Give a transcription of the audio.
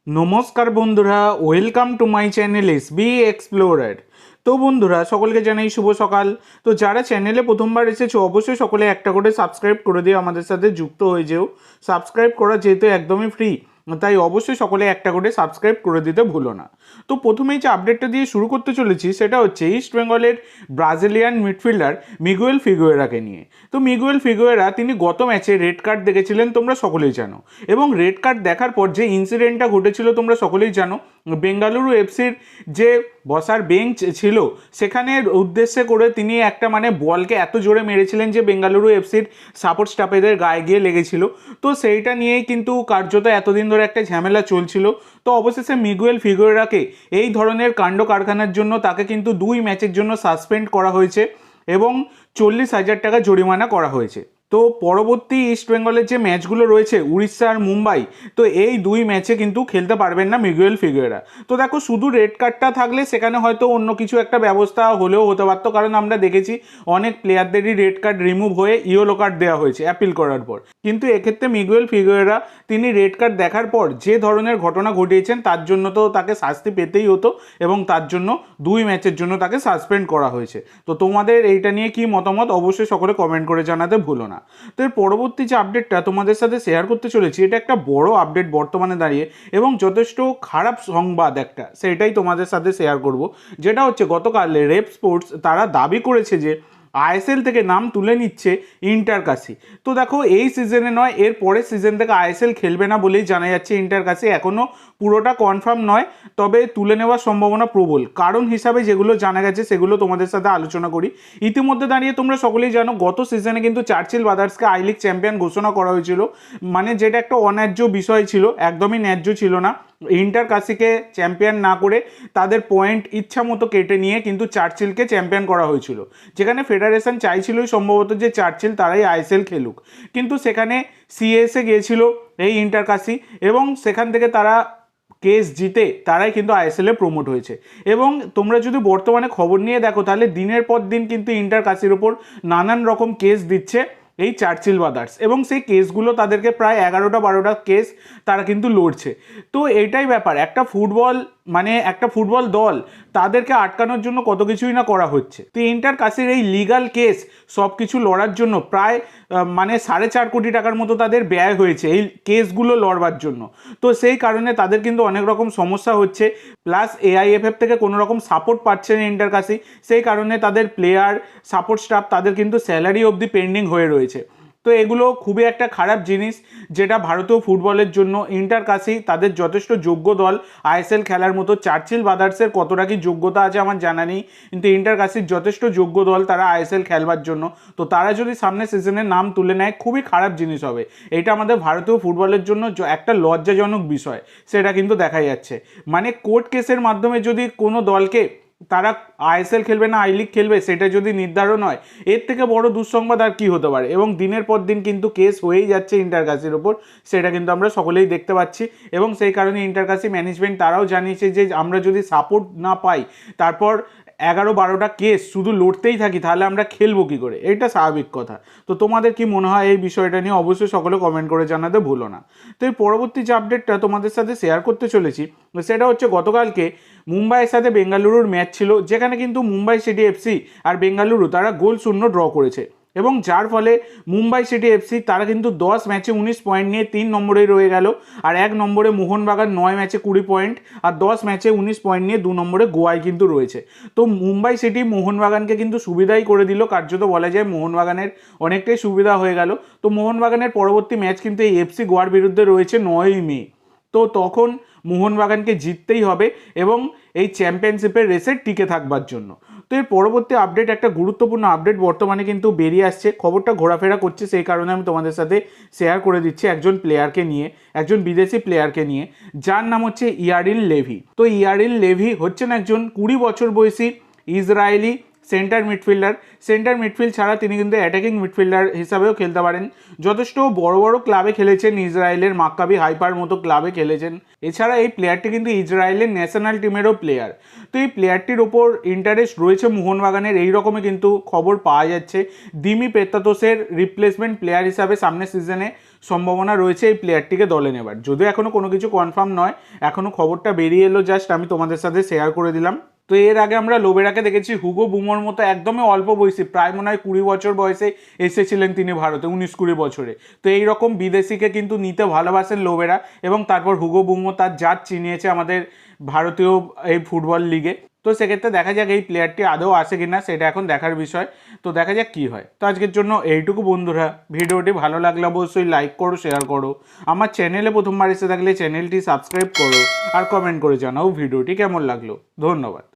নমস্কার বন্ধুরা, welcome to my channel SB explorer. তো বন্ধুরা, সকলকে জানাই শুভ সকাল। তো যারা চ্যানেলে প্রথমবার এসেছো অবশ্যই সকলে একটা করে সাবস্ক্রাইব করে দিও, আমাদের সাথে যুক্ত হয়ে যেও। সাবস্ক্রাইব করা যেহেতু একদমই ফ্রি, তাই অবশ্যই সকলে একটা করে সাবস্ক্রাইব করে দিতে ভুলো না। তো প্রথমেই যে আপডেটটা দিয়ে শুরু করতে চলেছি সেটা হচ্ছে ইস্ট বেঙ্গলের ব্রাজিলিয়ান মিডফিল্ডার মিগুয়েল ফিগুয়েরাকে নিয়ে। তো মিগুয়েল ফিগুয়েরা তিনি গত ম্যাচে রেড কার্ড দেখেছিলেন, তোমরা সকলেই জানো। এবং রেড কার্ড দেখার পর যে ইনসিডেন্টটা ঘটেছিল তোমরা সকলেই জানো। বেঙ্গালুরু এফসির যে বসার বেঞ্চ ছিল সেখানের উদ্দেশ্যে করে তিনি একটা বলকে এত জোরে মেরেছিলেন যে বেঙ্গালুরু এফসির সাপোর্ট স্টাফেদের গায়ে গিয়ে লেগেছিল। তো সেইটা নিয়েই কিন্তু কার্যত এতদিন ধরে একটা ঝামেলা চলছিল। তো অবশেষে মিগুয়েল ফিগুয়েরাকে এই ধরনের কাণ্ড কারখানার জন্য তাকে কিন্তু 2 ম্যাচের জন্য সাসপেন্ড করা হয়েছে এবং 40,000 টাকা জরিমানা করা হয়েছে। তো পরবর্তী ইস্ট বেঙ্গলের যে ম্যাচগুলো রয়েছে উড়িষ্যা আর মুম্বাই, তো এই 2 ম্যাচে কিন্তু খেলতে পারবেন না মিগুয়েল ফিগুয়েরা। তো দেখো, শুধু রেড কার্ডটা থাকলে সেখানে হয়তো অন্য কিছু একটা ব্যবস্থা হলেও হতে পারতো, কারণ আমরা দেখেছি অনেক প্লেয়ারদেরই রেড কার্ড রিমুভ হয়ে ইয়েলো কার্ড দেওয়া হয়েছে অ্যাপিল করার পর। কিন্তু এক্ষেত্রে মিগুয়েল ফিগুয়েরা তিনি রেড কার্ড দেখার পর যে ধরনের ঘটনা ঘটিয়েছেন তার জন্য তো তাকে শাস্তি পেতেই হতো এবং তার জন্য 2 ম্যাচের জন্য তাকে সাসপেন্ড করা হয়েছে। তো তোমাদের এইটা নিয়ে কি মতামত অবশ্যই সকলে কমেন্ট করে জানাতে ভুলো না। তো এর পরবর্তী যে আপডেটটা তোমাদের সাথে শেয়ার করতে চলেছি, এটা একটা বড় আপডেট বর্তমানে দাঁড়িয়ে এবং যথেষ্ট খারাপ সংবাদ একটা, সেটাই তোমাদের সাথে শেয়ার করব। যেটা হচ্ছে গতকাল রেপ স্পোর্টস তারা দাবি করেছে যে আইএসএল থেকে নাম তুলে নিচ্ছে ইন্টার কাশি। তো দেখো, এই সিজনে নয়, এর পরের সিজন থেকে আইএসএল খেলবে না বলেই জানা যাচ্ছে। ইন্টার কাশি এখনও পুরোটা কনফার্ম নয়, তবে তুলে নেওয়ার সম্ভাবনা প্রবল। কারণ হিসাবে যেগুলো জানা গেছে সেগুলো তোমাদের সাথে আলোচনা করি। ইতিমধ্যে দাঁড়িয়ে তোমরা সকলেই জানো গত সিজনে কিন্তু চার্চিল ব্রাদার্সকে আই লিগ চ্যাম্পিয়ন ঘোষণা করা হয়েছিল, যেটা একটা অন্যায্য বিষয় ছিল, একদমই ন্যায্য ছিল না। ইন্টার কাশিকে চ্যাম্পিয়ন না করে তাদের পয়েন্ট ইচ্ছা মতো কেটে নিয়ে কিন্তু চার্চিলকে চ্যাম্পিয়ন করা হয়েছিল, যেখানে ফেডারেশন চাইছিলই সম্ভবত যে চার্চিল তারাই আইএসএল খেলুক। কিন্তু সেখানে সিএসএ গিয়েছিল এই ইন্টার কাশি এবং সেখান থেকে তারা কেস জিতে তারাই কিন্তু আইএসএল এ প্রমোট হয়েছে। এবং তোমরা যদি বর্তমানে খবর নিয়ে দেখো তাহলে দিনের পর দিন কিন্তু ইন্টার কাশির ওপর নানান রকম কেস দিচ্ছে এই চার্চিল ব্রাদার্স, এবং সেই কেসগুলো তাদেরকে প্রায় 11টা-12টা কেস তারা কিন্তু লড়ছে। তো এইটাই ব্যাপার, একটা ফুটবল দল তাদেরকে আটকানোর জন্য কত কিছুই না করা হচ্ছে। তো ইন্টার কাশির এই লিগাল কেস সব কিছু লড়ার জন্য প্রায় 4.5 কোটি টাকার মতো তাদের ব্যয় হয়েছে এই কেসগুলো লড়বার জন্য। তো সেই কারণে তাদের কিন্তু অনেক রকম সমস্যা হচ্ছে, প্লাস এআইএফএফ থেকে কোনো রকম সাপোর্ট পাচ্ছে না ইন্টার কাশি। সেই কারণে তাদের প্লেয়ার, সাপোর্ট স্টাফ তাদের কিন্তু স্যালারি অবধি পেন্ডিং হয়ে রয়েছে। তো এগুলো খুবই একটা খারাপ জিনিস, যেটা ভারতীয় ফুটবলের জন্য। ইন্টার কাশি তাদের যথেষ্ট যোগ্য দল আইএসএল খেলার মতো। চার্চিল ব্রাদার্সের কতটা কি যোগ্যতা আছে আমার জানা নেই, কিন্তু ইন্টার কাশির যথেষ্ট যোগ্য দল তারা আইএসএল খেলবার জন্য। তো তারা যদি সামনে সিজনের নাম তুলে নেয় খুবই খারাপ জিনিস হবে। এটা আমাদের ভারতীয় ফুটবলের জন্য একটা লজ্জাজনক বিষয়, সেটা কিন্তু দেখা যাচ্ছে। কোর্ট কেসের মাধ্যমে যদি কোনো দলকে তারা আইএসএল খেলবে না আই লিগ খেলবে সেটা যদি নির্ধারণ হয়, এর থেকে বড় দুঃসংবাদ আর কি হতে পারে। এবং দিনের পর দিন কিন্তু কেস হয়েই যাচ্ছে ইন্টার কাশির ওপর, সেটা কিন্তু আমরা সকলেই দেখতে পাচ্ছি। এবং সেই কারণে ইন্টার কাশি ম্যানেজমেন্ট তারাও জানিয়েছে যে আমরা যদি সাপোর্ট না পাই, তারপর 11-12টা কেস শুধু লড়তেই থাকি, তাহলে আমরা খেলবো কী করে? এটা স্বাভাবিক কথা। তো তোমাদের কি মনে হয় এই বিষয়টা নিয়ে অবশ্যই সকলে কমেন্ট করে জানাতে ভুলো না। তো এই পরবর্তী যে আপডেটটা তোমাদের সাথে শেয়ার করতে চলেছি সেটা হচ্ছে গতকালকে মুম্বাইয়ের সাথে বেঙ্গালুরুর ম্যাচ ছিল, যেখানে কিন্তু মুম্বাই সিটি এফসি আর বেঙ্গালুরু তারা 0-0 ড্র করেছে। এবং যার ফলে মুম্বাই সিটি এফসি তারা কিন্তু 10 ম্যাচে 19 পয়েন্ট নিয়ে 3 নম্বরে রয়ে গেল। আর 1 নম্বরে মোহনবাগান 9 ম্যাচে 20 পয়েন্ট আর 10 ম্যাচে 19 পয়েন্ট নিয়ে 2 নম্বরে গোয়ায় কিন্তু রয়েছে। তো মুম্বাই সিটি মোহনবাগানকে কিন্তু সুবিধাই করে দিল, কার্যত বলা যায় মোহনবাগানের অনেকটাই সুবিধা হয়ে গেল। তো মোহনবাগানের পরবর্তী ম্যাচ কিন্তু এই এফসি গোয়ার বিরুদ্ধে রয়েছে 9ই মে। তো তখন মোহনবাগানকে জিততেই হবে এবং এই চ্যাম্পিয়নশিপের রেসে টিকে থাকবার জন্য। তো এর পরবর্তী আপডেট, একটা গুরুত্বপূর্ণ আপডেট বর্তমানে কিন্তু বেরিয়ে আসছে, খবরটা ঘোরাফেরা করছে, সেই কারণে আমি তোমাদের সাথে শেয়ার করে দিচ্ছি একজন প্লেয়ারকে নিয়ে, একজন বিদেশি প্লেয়ারকে নিয়ে, যার নাম হচ্ছে ইয়ারিন লেভি। তো ইয়ারিন লেভি হচ্ছেন একজন 20 বছর বয়সী ইসরায়েলি সেন্টার মিডফিল্ড ছাড়া তিনি কিন্তু অ্যাটাকিং মিডফিল্ডার হিসাবেও খেলতে পারেন। যথেষ্ট বড় বড় ক্লাবে খেলেছেন, ইসরায়েলের মাক্কাবি হাইপার মতো ক্লাবে খেলেছেন। এছাড়া এই প্লেয়ারটি কিন্তু ইসরায়েলের ন্যাশনাল টিমেরও প্লেয়ার। তো এই প্লেয়ারটির ওপর ইন্টারেস্ট রয়েছে মোহনবাগানের, এই রকমই কিন্তু খবর পাওয়া যাচ্ছে। দিমি পেত্তাতোসের রিপ্লেসমেন্ট প্লেয়ার হিসাবে সামনের সিজনে সম্ভাবনা রয়েছে এই প্লেয়ারটিকে দলে নেবার। যদিও এখনও কোনো কিছু কনফার্ম নয়, এখনও খবরটা বেরিয়ে এলো, জাস্ট আমি তোমাদের সাথে শেয়ার করে দিলাম। তো এর আগে আমরা লোবেরাকে দেখেছি হুগো বুমোর মতো একদমই অল্প বয়সী, প্রায় মনে হয় 20 বছর বয়সে এসেছিলেন তিনি ভারতে, 19-20 বছরে। তো এইরকম বিদেশিকে কিন্তু নিতে ভালোবাসেন লোবেরা, এবং তারপর হুগো বুমো তার জাত চিনিয়েছে আমাদের ভারতীয় এই ফুটবল লিগে। তো সেক্ষেত্রে দেখা যাক এই প্লেয়ারটি আদৌ আসে কিনা, সেটা এখন দেখার বিষয়। তো দেখা যাক কী হয়। তো আজকের জন্য এইটুকু বন্ধুরা, ভিডিওটি ভালো লাগলে অবশ্যই লাইক করো, শেয়ার করো, আমার চ্যানেলে প্রথমবার এসে থাকলে চ্যানেলটি সাবস্ক্রাইব করো, আর কমেন্ট করে জানাও ভিডিওটি কেমন লাগলো। ধন্যবাদ।